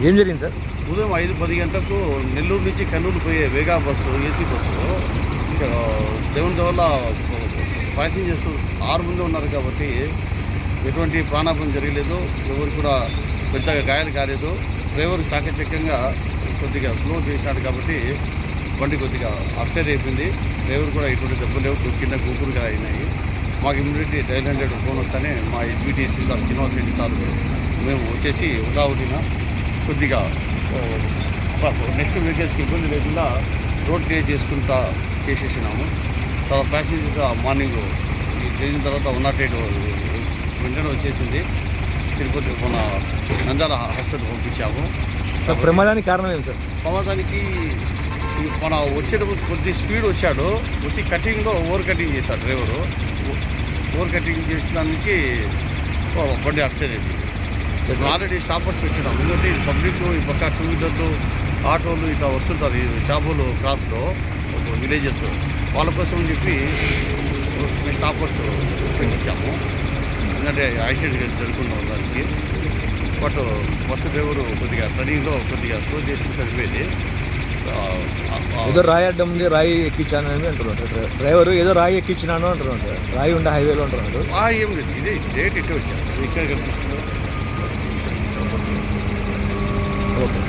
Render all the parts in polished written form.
ఏం జరిగింది సార్? ఉదయం 5-10 గంటలకు నెల్లూరు నుంచి కర్నూలు పోయే వేగా బస్సు, ఏసీ బస్సు దేవుని వల్ల ప్యాసింజర్స్ 6 మంది ఉన్నారు కాబట్టి ఎటువంటి ప్రాణాపాయం జరగలేదు. ఎవరు కూడా పెద్దగా గాయాలు కాలేదు. డ్రైవర్ చాకచక్యంగా కొద్దిగా స్లో చేసినాడు కాబట్టి బండి కొద్దిగా అప్సైడ్ అయిపోయింది. డ్రైవర్ కూడా ఎటువంటి దెబ్బలు లేవు, చిన్న గుంపులుగా అయినాయి. మాకు ఇమ్మీడియట్లీ డైల్ 100 ఫోన్ వస్తానే మా ఎస్బీటీఎస్పీ సార్ శ్రీనివాస్ రెడ్డి సార్ మేము వచ్చేసి ఉదాహరణ కొద్దిగా నెక్స్ట్ వెహికల్స్కి ఇబ్బంది లేకుండా రోడ్ క్లియర్ చేసుకుంటా చేసేసినాము. తర్వాత ప్యాసింజర్స్ మార్నింగ్ ఈ చేసిన తర్వాత 108 వెంటనే వచ్చేసింది. తిరుపతి మన నంద్యాల హాస్పిటల్ పంపించాము. ప్రమాదానికి కారణం ఏం సార్? ప్రమాదానికి మన వచ్చేటప్పుడు కొద్ది స్పీడ్ వచ్చాడు, వచ్చి కటింగ్లో ఓవర్ కటింగ్ చేశాడు డ్రైవరు. ఓవర్ కటింగ్ చేసిన దానికి బండి అప్సైడ్ అయిపోయింది. ఆల్రెడీ స్టాపర్స్ పెట్టినాం. ఎందుకంటే పబ్లిక్ ఈ పక్క 2 వీలర్లు ఆటోలు ఇట్లా వస్తుంటారు ఈ చాబోలు క్రాస్లో విలేజెస్, వాళ్ళ కోసం చెప్పి స్టాపర్స్ పెట్టించాము. ఎందుకంటే యాక్సిడెంట్ జరగకుండా దానికి. బట్ బస్సు డ్రైవరు కొద్దిగా రన్నింగ్లో కొద్దిగా స్లో చేసి సరిపోయింది. ఏదో రాయి అడ్డం ఉంది, రాయి ఎక్కించాను అని అంటున్నాడు డ్రైవరు. ఏదో రాయి ఎక్కించినాను అంటున్నాడు. రాయి ఉండే హైవేలో అంటున్నాడు. ఏం లేదు, ఇది డేట్ ఇట్టే వచ్చాను ఇక్కడ కనిపిస్తుంది. ఓకే,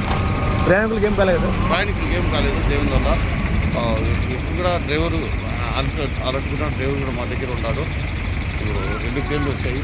ప్రయాణికులకి ఏం కాలేదు కదా? ప్రయాణికులకి ఏం కాలేదు దేవుని వల్ల. ఇప్పుడు కూడా డ్రైవరు అలర్ట్ కూడా డ్రైవర్ కూడా మా దగ్గర ఉన్నాడు. ఇప్పుడు 2 కేసులు వచ్చాయి.